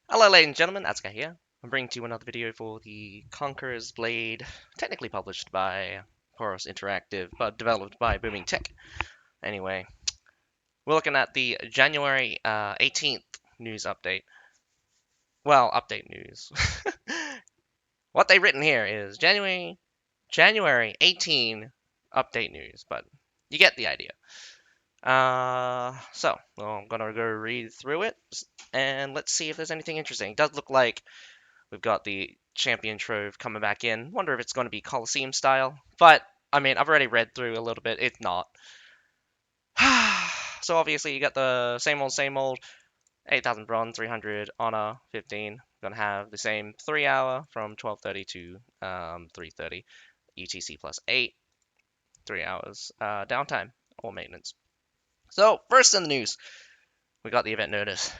Hello ladies and gentlemen, Asuka here. I'm bringing to you another video for the Conqueror's Blade, technically published by Horus Interactive, but developed by Booming Tech. Anyway, we're looking at the January 18th news update. Well, update news. What they've written here is January 18 update news, but you get the idea. Well, I'm gonna go read through it, and let's see if there's anything interesting. It does look like we've got the champion trove coming back in. Wonder if it's going to be Coliseum style. But, I mean, I've already read through a little bit. It's not. So obviously you got the same old 8,000 bronze, 300 honor, 15. Gonna have the same 3 hour from 12:30 to 3:30. UTC plus 8, 3 hours downtime or maintenance. So first in the news, we got the event notice.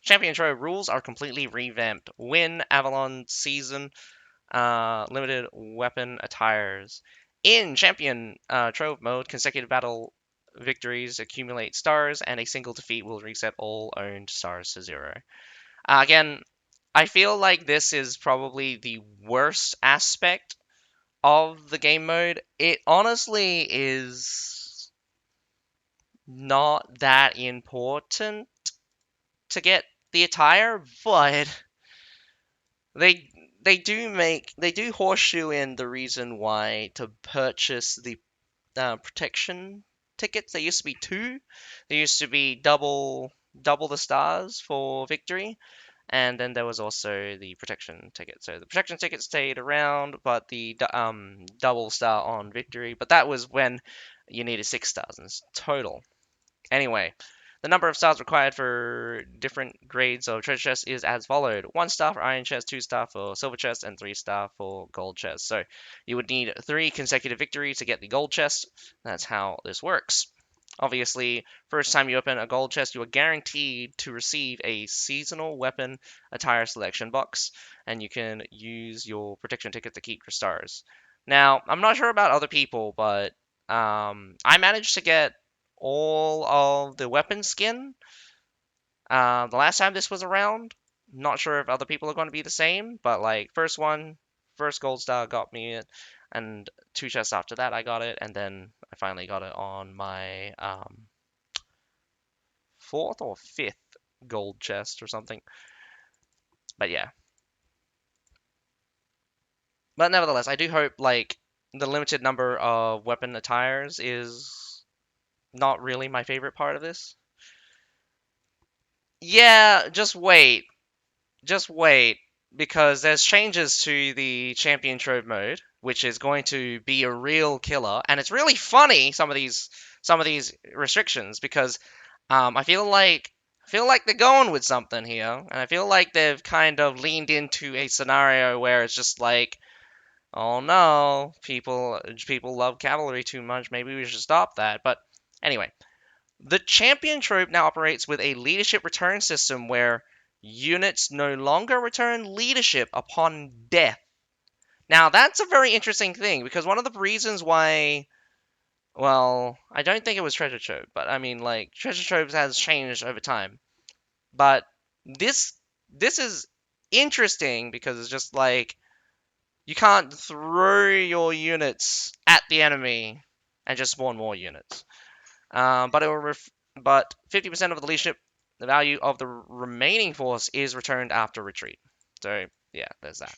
Champion Trove rules are completely revamped. Win Avalon season limited weapon attires. In Champion Trove mode, consecutive battle victories accumulate stars, and a single defeat will reset all owned stars to 0. Again, I feel like this is probably the worst aspect of the game mode. It honestly is not that important to get the attire, but they they do horseshoe in the reason why to purchase the protection tickets. There used to be two. There used to be double the stars for victory, and then there was also the protection ticket. So the protection ticket stayed around, but the double star on victory. But that was when you needed 6 stars in total. Anyway, the number of stars required for different grades of treasure chests is as followed. 1 star for iron chest, 2 star for silver chest, and 3 star for gold chest. So you would need 3 consecutive victories to get the gold chest. That's how this works. Obviously, first time you open a gold chest, you are guaranteed to receive a seasonal weapon attire selection box, and you can use your protection ticket to keep your stars. Now, I'm not sure about other people, but I managed to get all of the weapon skin. The last time this was around, not sure if other people are going to be the same, but like first gold star got me it, and 2 chests after that I got it, and then I finally got it on my fourth or fifth gold chest or something. But yeah, but nevertheless, I do hope like the limited number of weapon attires is not really my favorite part of this. Yeah, just wait, because there's changes to the champion trove mode, which is going to be a real killer, and it's really funny some of these restrictions because I feel like they're going with something here, and I feel like they've kind of leaned into a scenario where it's just like, oh no, people love cavalry too much. Maybe we should stop that. But anyway, the champion trope now operates with a leadership return system where units no longer return leadership upon death. Now, that's a very interesting thing because one of the reasons why, well, I don't think it was treasure trove, but I mean, like, treasure trove has changed over time. But this this is interesting because it's just like you can't throw your units at the enemy and just spawn more units. But it will but 50% of the leadership, the value of the remaining force is returned after retreat. So yeah, there's that.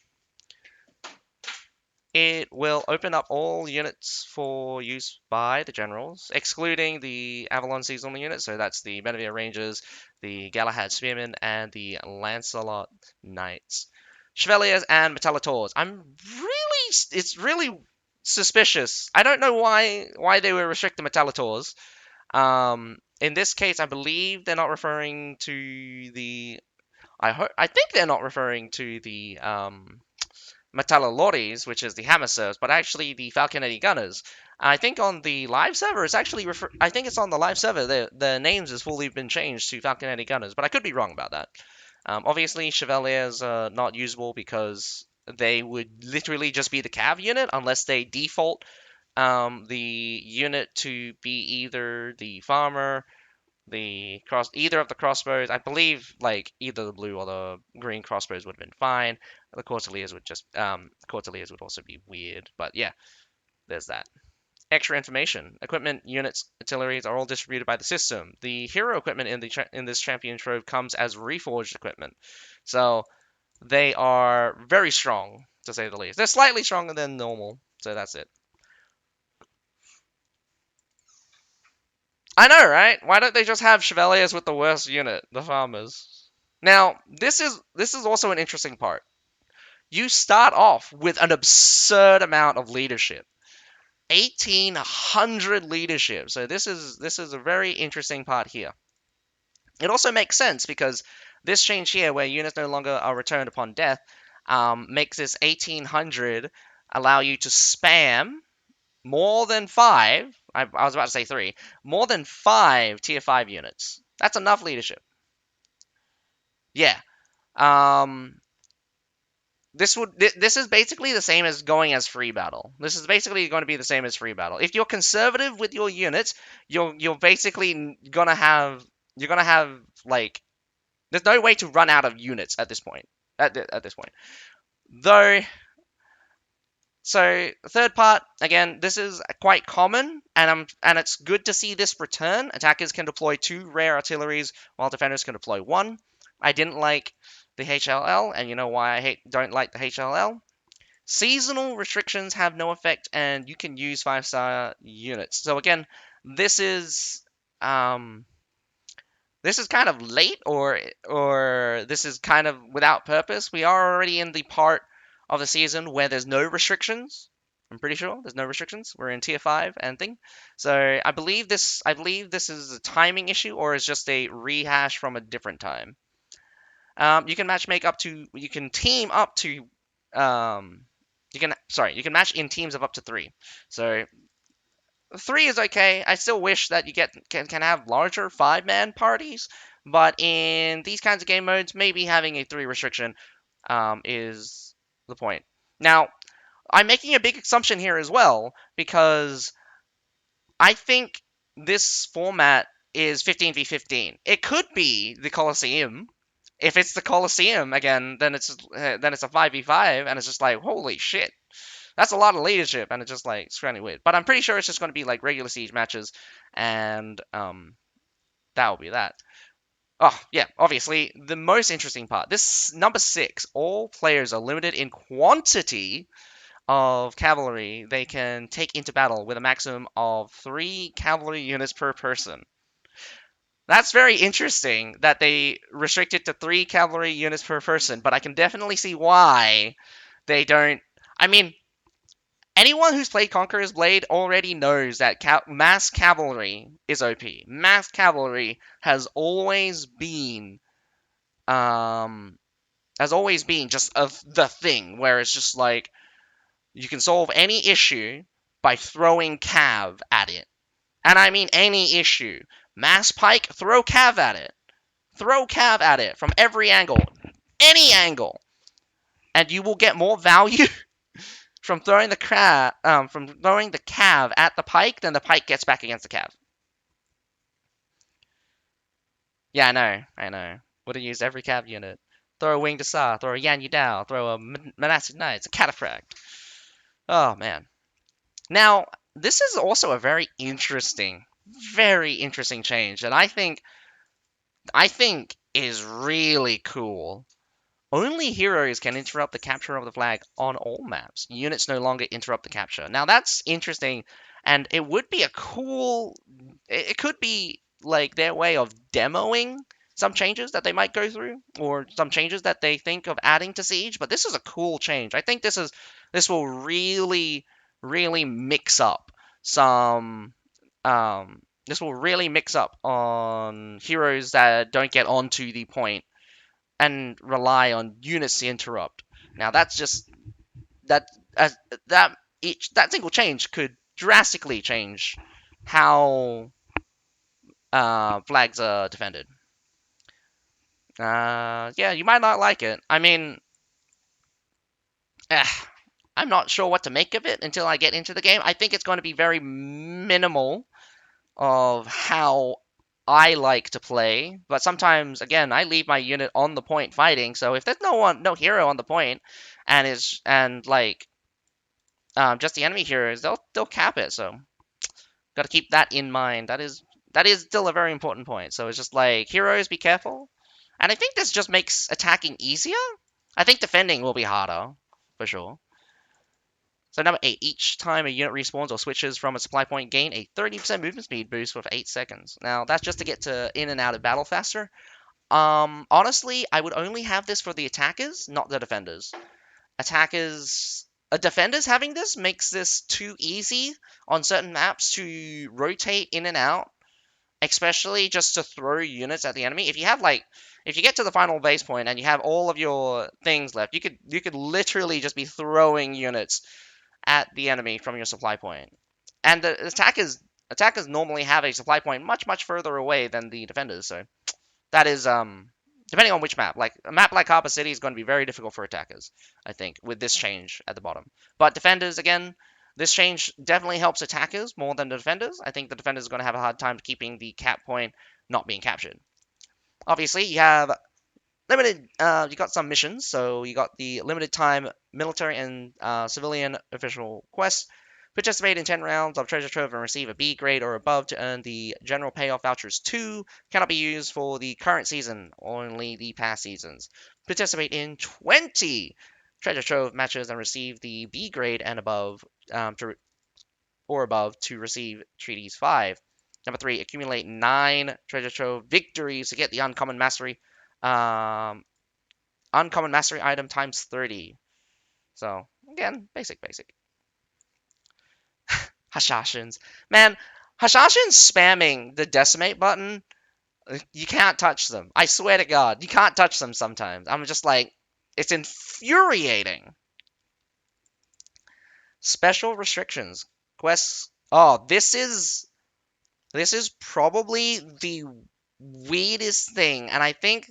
It will open up all units for use by the generals, excluding the Avalon seasonal units. So that's the Benevere Rangers, the Galahad Spearmen, and the Lancelot Knights. Chevaliers and Metallators. It's really suspicious. I don't know why they would restrict the Metallators. In this case, I believe they're not referring to the. I think they're not referring to the Metallaloris, which is the hammer serfs, but actually the Falconetti gunners. I think on the live server, it's actually I think it's on the live server. The names has fully been changed to Falconetti gunners, but I could be wrong about that. Obviously, Chevaliers are not usable because they would literally just be the cav unit unless they default the unit to be either the farmer, either of the crossbows. I believe like either the blue or the green crossbows would have been fine. The Corteliers would also be weird, but yeah, there's that. Extra information. Equipment, units, artilleries are all distributed by the system. The hero equipment in this champion trove comes as reforged equipment. So they are very strong, to say the least. They're slightly stronger than normal, so that's it. I know, right? Why don't they just have Chevaliers with the worst unit, the farmers? Now, this is also an interesting part. You start off with an absurd amount of leadership. 1800 leadership. So this is a very interesting part here. It also makes sense because this change here, where units no longer are returned upon death, makes this 1800 allow you to spam more than five. I was about to say three. More than five tier 5 units. That's enough leadership. Yeah. Um, this is basically the same as going as free battle. This is basically going to be the same as free battle. If you're conservative with your units, you're basically gonna have like there's no way to run out of units at this point. At this point, though. So third part again, this is quite common, and it's good to see this return. Attackers can deploy 2 rare artilleries, while defenders can deploy 1. I didn't like the HLL, and you know why I don't like the HLL. Seasonal restrictions have no effect, and you can use 5-star units. So again, this is um, this is kind of late, or this is kind of without purpose. We are already in the part of the season where there's no restrictions. I'm pretty sure there's no restrictions. We're in tier 5 and thing. So I believe this is a timing issue, or is just a rehash from a different time. You can you can team up to you can match in teams of up to 3. So 3 is okay. I still wish that you can have larger 5-man parties, but in these kinds of game modes, maybe having a 3 restriction is the point. Now, I'm making a big assumption here as well, because I think this format is 15v15. It could be the Colosseum. If it's the Colosseum again, then it's a 5v5, and it's just like, holy shit, that's a lot of leadership, and it's just like it's kind of weird. But I'm pretty sure it's just going to be like regular siege matches, and that will be that. Oh yeah, obviously the most interesting part. This number 6, all players are limited in quantity of cavalry they can take into battle with a maximum of 3 cavalry units per person. That's very interesting that they restrict it to 3 cavalry units per person, but I can definitely see why they don't. I mean, anyone who's played Conqueror's Blade already knows that mass cavalry is OP. Mass cavalry um, has always been just the thing where it's just like you can solve any issue by throwing cav at it. And I mean any issue. Mass pike, throw cav at it. Throw cav at it from every angle. Any angle. And you will get more value from throwing the cav at the pike than the pike gets back against the cav. Yeah, I know. Would have used every cav unit. Throw a winged Asar, throw a Yan Yudao, throw a Monastic Knights, a Cataphract. Oh man. Now, this is also a very interesting change that I think is really cool. Only heroes can interrupt the capture of the flag on all maps. Units no longer interrupt the capture. Now that's interesting, and it would be a cool. It could be like their way of demoing some changes that they might go through, or some changes that they think of adding to Siege. But this is a cool change. I think this will really mix up some. This will really mix up on heroes that don't get onto the point and rely on units to interrupt. Now that's just that as that single change could drastically change how flags are defended. Yeah, you might not like it. I mean, eh, I'm not sure what to make of it until I get into the game. I think it's going to be very minimal of how I like to play, but sometimes again I leave my unit on the point fighting. So if there's no hero on the point, and like just the enemy heroes, they'll cap it. So got to keep that in mind. That is still a very important point. So it's just like heroes, be careful, and I think this just makes attacking easier. I think defending will be harder for sure. So number 8, each time a unit respawns or switches from a supply point, gain a 30% movement speed boost for 8 seconds. Now that's just to get to in and out of battle faster. Honestly, I would only have this for the attackers, not the defenders. Defenders having this makes this too easy on certain maps to rotate in and out, especially just to throw units at the enemy. If you get to the final base point and you have all of your things left, you could literally just be throwing units at the enemy from your supply point. And the attackers normally have a supply point much further away than the defenders, so that is depending on which map. Like a map like Harbour City is going to be very difficult for attackers, I think, with this change at the bottom. But defenders, again, this change definitely helps attackers more than the defenders. I think the defenders are going to have a hard time keeping the cap point not being captured. Obviously, you have limited. You got some missions, so you got the limited time military and civilian official quests. Participate in 10 rounds of treasure trove and receive a B grade or above to earn the general payoff vouchers 2. Cannot be used for the current season, only the past seasons. Participate in 20 treasure trove matches and receive the B grade and above to receive treaties 5. Number 3, accumulate 9 treasure trove victories to get the um, uncommon mastery item times 30. So again, basic. Hashashins. Man, Hashashins spamming the decimate button, you can't touch them. I swear to God, you can't touch them sometimes. I'm just like, it's infuriating. Special restrictions. Quests. Oh, this is probably the weirdest thing, and I think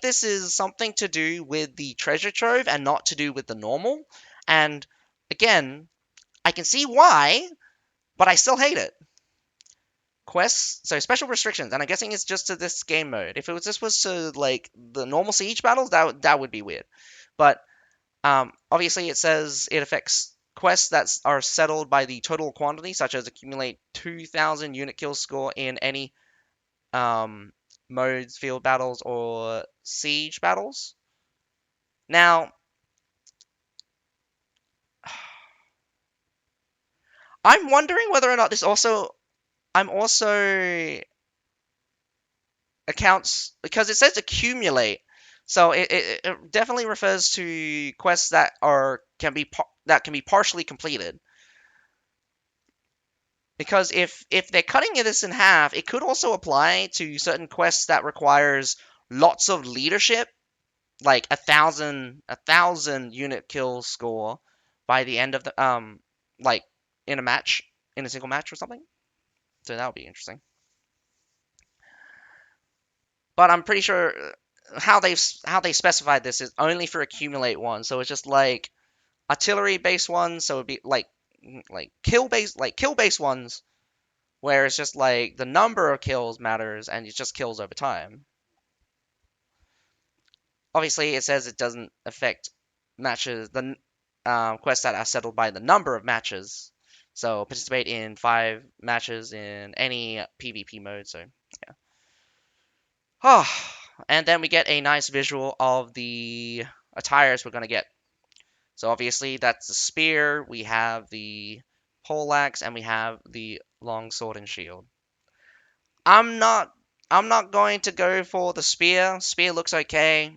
this is something to do with the treasure trove and not to do with the normal. And again, I can see why, but I still hate it. Quests, so special restrictions, and I'm guessing it's just to this game mode. If this was to like the normal siege battles, that would be weird. But obviously, it says it affects quests that are settled by the total quantity, such as accumulate 2,000 unit kill score in any um, modes, field battles, or siege battles. Now, I'm wondering whether or not this also I'm also accounts because it says accumulate, so it definitely refers to quests that can be partially completed. Because if they're cutting this in half, it could also apply to certain quests that requires lots of leadership, like a thousand unit kill score by the end of the like in a match in a single match or something. So that would be interesting. But I'm pretty sure how they specified this is only for accumulate one. So it's just like artillery based ones. So it'd be like kill based ones where it's just like the number of kills matters and it just kills over time. Obviously, it says it doesn't affect matches the quests that are settled by the number of matches. So participate in 5 matches in any PvP mode. So yeah. Oh, and then we get a nice visual of the attires we're going to get. So obviously that's the spear, we have the poleaxe, and we have the long sword and shield. I'm not I'm not going to go for the spear. Spear looks okay.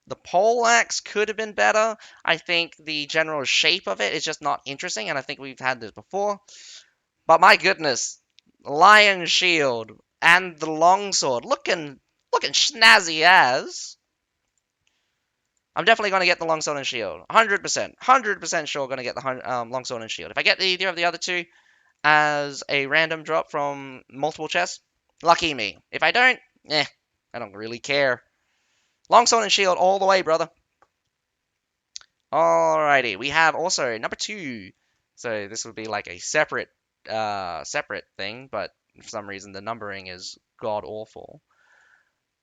The poleaxe could have been better. I think the general shape of it is just not interesting, and I think we've had this before. But my goodness, lion shield and the longsword looking snazzy as. I'm definitely going to get the longsword and shield. 100%. 100% sure going to get the longsword and shield. If I get either of the other two as a random drop from multiple chests, lucky me. If I don't, I don't really care. Longsword and shield all the way, brother. Alrighty, we have also number 2. So this would be like a separate thing, but for some reason the numbering is god awful.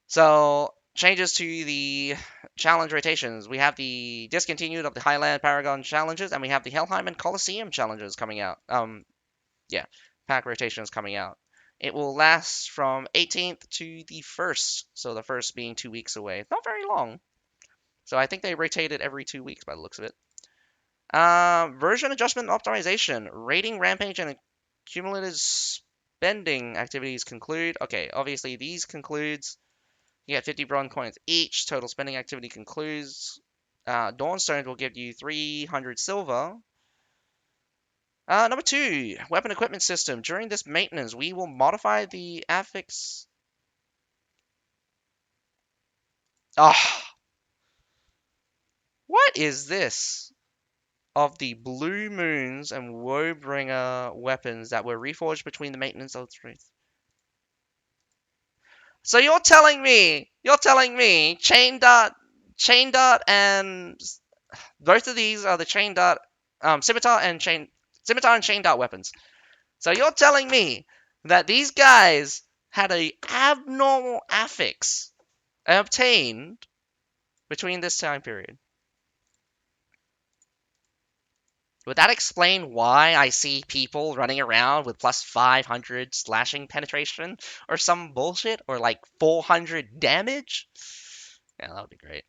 So changes to the challenge rotations. We have the discontinued of the Highland Paragon challenges, and we have the Helheim and Colosseum challenges coming out. Yeah, pack rotations coming out. It will last from 18th to the 1st, so the 1st being 2 weeks away. Not very long. So I think they rotate it every 2 weeks by the looks of it. Version adjustment and optimization. Rating, rampage, and cumulative spending activities conclude. Okay, obviously these concludes. You get 50 bronze coins each. Total spending activity concludes. Dawnstones will give you 300 silver. Number 2, weapon equipment system. During this maintenance, we will modify the affix. Ah, what is this? Of the Blue Moons and Woebringer weapons that were reforged between the maintenance of three. So you're telling me, chain dart, and both of these are the chain dart, scimitar and chain dart weapons. So you're telling me that these guys had a abnormal affix obtained between this time period. Would that explain why I see people running around with plus 500 slashing penetration or some bullshit, or like 400 damage? Yeah, that would be great.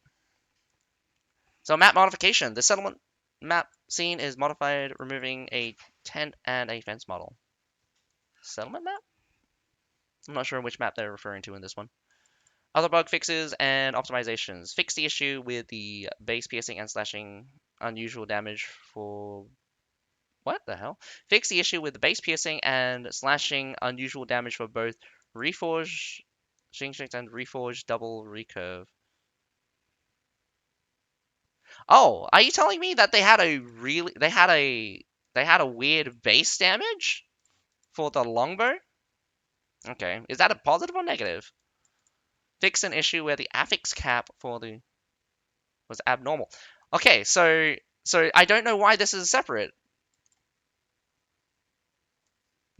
So map modification. The settlement map scene is modified, removing a tent and a fence model. Settlement map? I'm not sure which map they're referring to in this one. Other bug fixes and optimizations. Fix the issue with the base piercing and slashing unusual damage for... What the hell? Fix the issue with the base piercing and slashing unusual damage for both Reforge, Shingshict, and Reforge double recurve. Oh, are you telling me that they had a weird base damage for the longbow? Okay, is that a positive or negative? Fix an issue where the affix cap for the was abnormal. Okay, so I don't know why this is separate.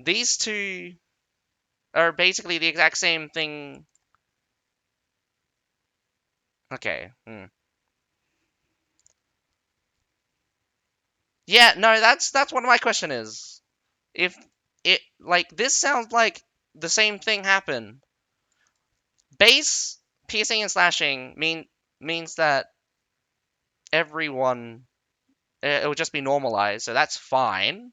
These two are basically the exact same thing. Okay. Yeah, no, that's what my question is. If it like this sounds like the same thing happened. Base piercing and slashing means that everyone it will just be normalized, so that's fine.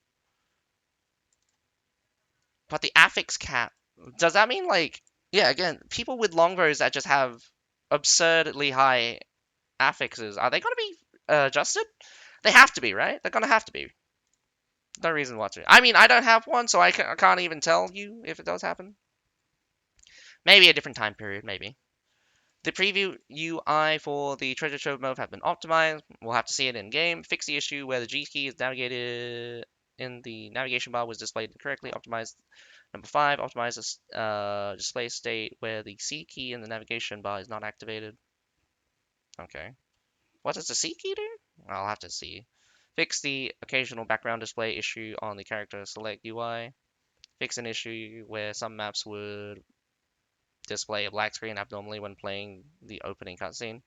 But the affix cap, does that mean like yeah, again, people with longbows that just have absurdly high affixes, are they going to be adjusted? They have to be, right? They're going to have to be. No reason not to. I mean, I don't have one, so I can't even tell you if it does happen. Maybe a different time period, maybe. The preview UI for the treasure trove mode have been optimized. We'll have to see it in game. Fix the issue where the G key is navigated in the navigation bar was displayed incorrectly. Optimize. Number 5, optimize the display state where the C key in the navigation bar is not activated. Okay. What does the C key do? I'll have to see. Fix the occasional background display issue on the character select UI. Fix an issue where some maps would display a black screen abnormally when playing the opening cutscene.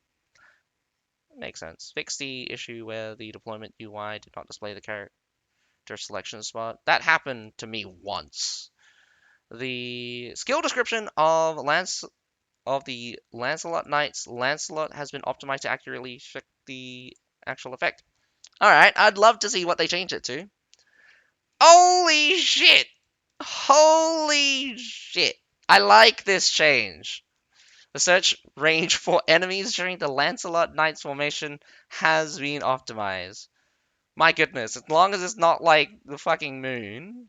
Makes sense. Fix the issue where the deployment UI did not display the character selection spot. That happened to me once. The skill description of the Lancelot Knights Lancelot has been optimized to accurately reflect the actual effect. Alright, I'd love to see what they change it to. Holy shit! Holy shit! I like this change. The search range for enemies during the Lancelot Knights formation has been optimized. My goodness, as long as it's not like the fucking moon.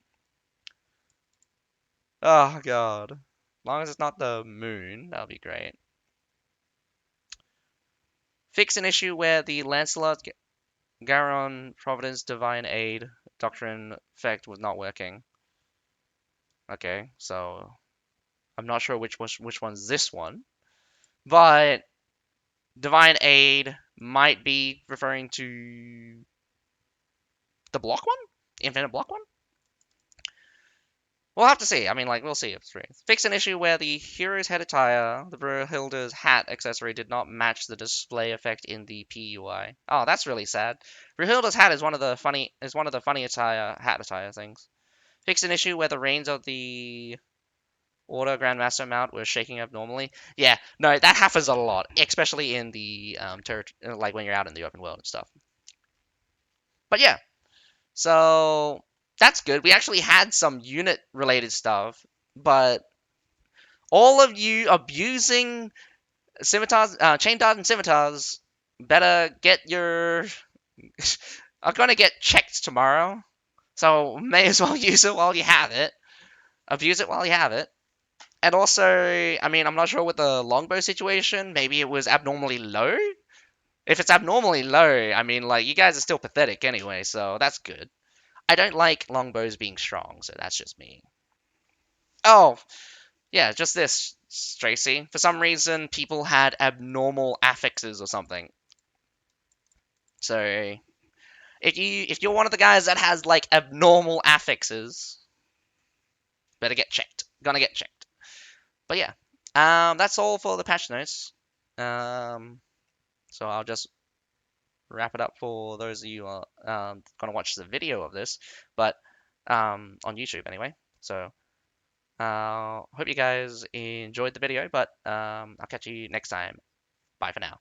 Oh god. As long as it's not the moon, that'll be great. Fix an issue where the Lancelot Garon Providence Divine Aid Doctrine effect was not working. Okay, so I'm not sure which one's this one, but Divine Aid might be referring to the block one, Infinite block one. We'll have to see. I mean, like, we'll see if it's true. Fix an issue where the hero's head attire, the Brunhilde's hat accessory, did not match the display effect in the PUI. Oh, that's really sad. Brunhilde's hat is one of the funny hat attire things. Fix an issue where the reins of the Order Grandmaster mount were shaking abnormally. Yeah, no, that happens a lot, especially in the like when you're out in the open world and stuff. But yeah, so that's good. We actually had some unit related stuff, but all of you abusing scimitars, chain dart and scimitars, better get your are gonna get checked tomorrow. So may as well use it while you have it. Abuse it while you have it. And also, I mean, I'm not sure with the longbow situation. Maybe it was abnormally low. If it's abnormally low, I mean, like, you guys are still pathetic anyway, so that's good. I don't like longbows being strong, so that's just me. Oh, yeah, just this, Tracy. For some reason, people had abnormal affixes or something. So if you're one of the guys that has like abnormal affixes, better get checked. Gonna get checked. But yeah, that's all for the patch notes. Um, so I'll just wrap it up for those of you who are gonna watch the video of this, but on YouTube anyway. So hope you guys enjoyed the video, but I'll catch you next time. Bye for now.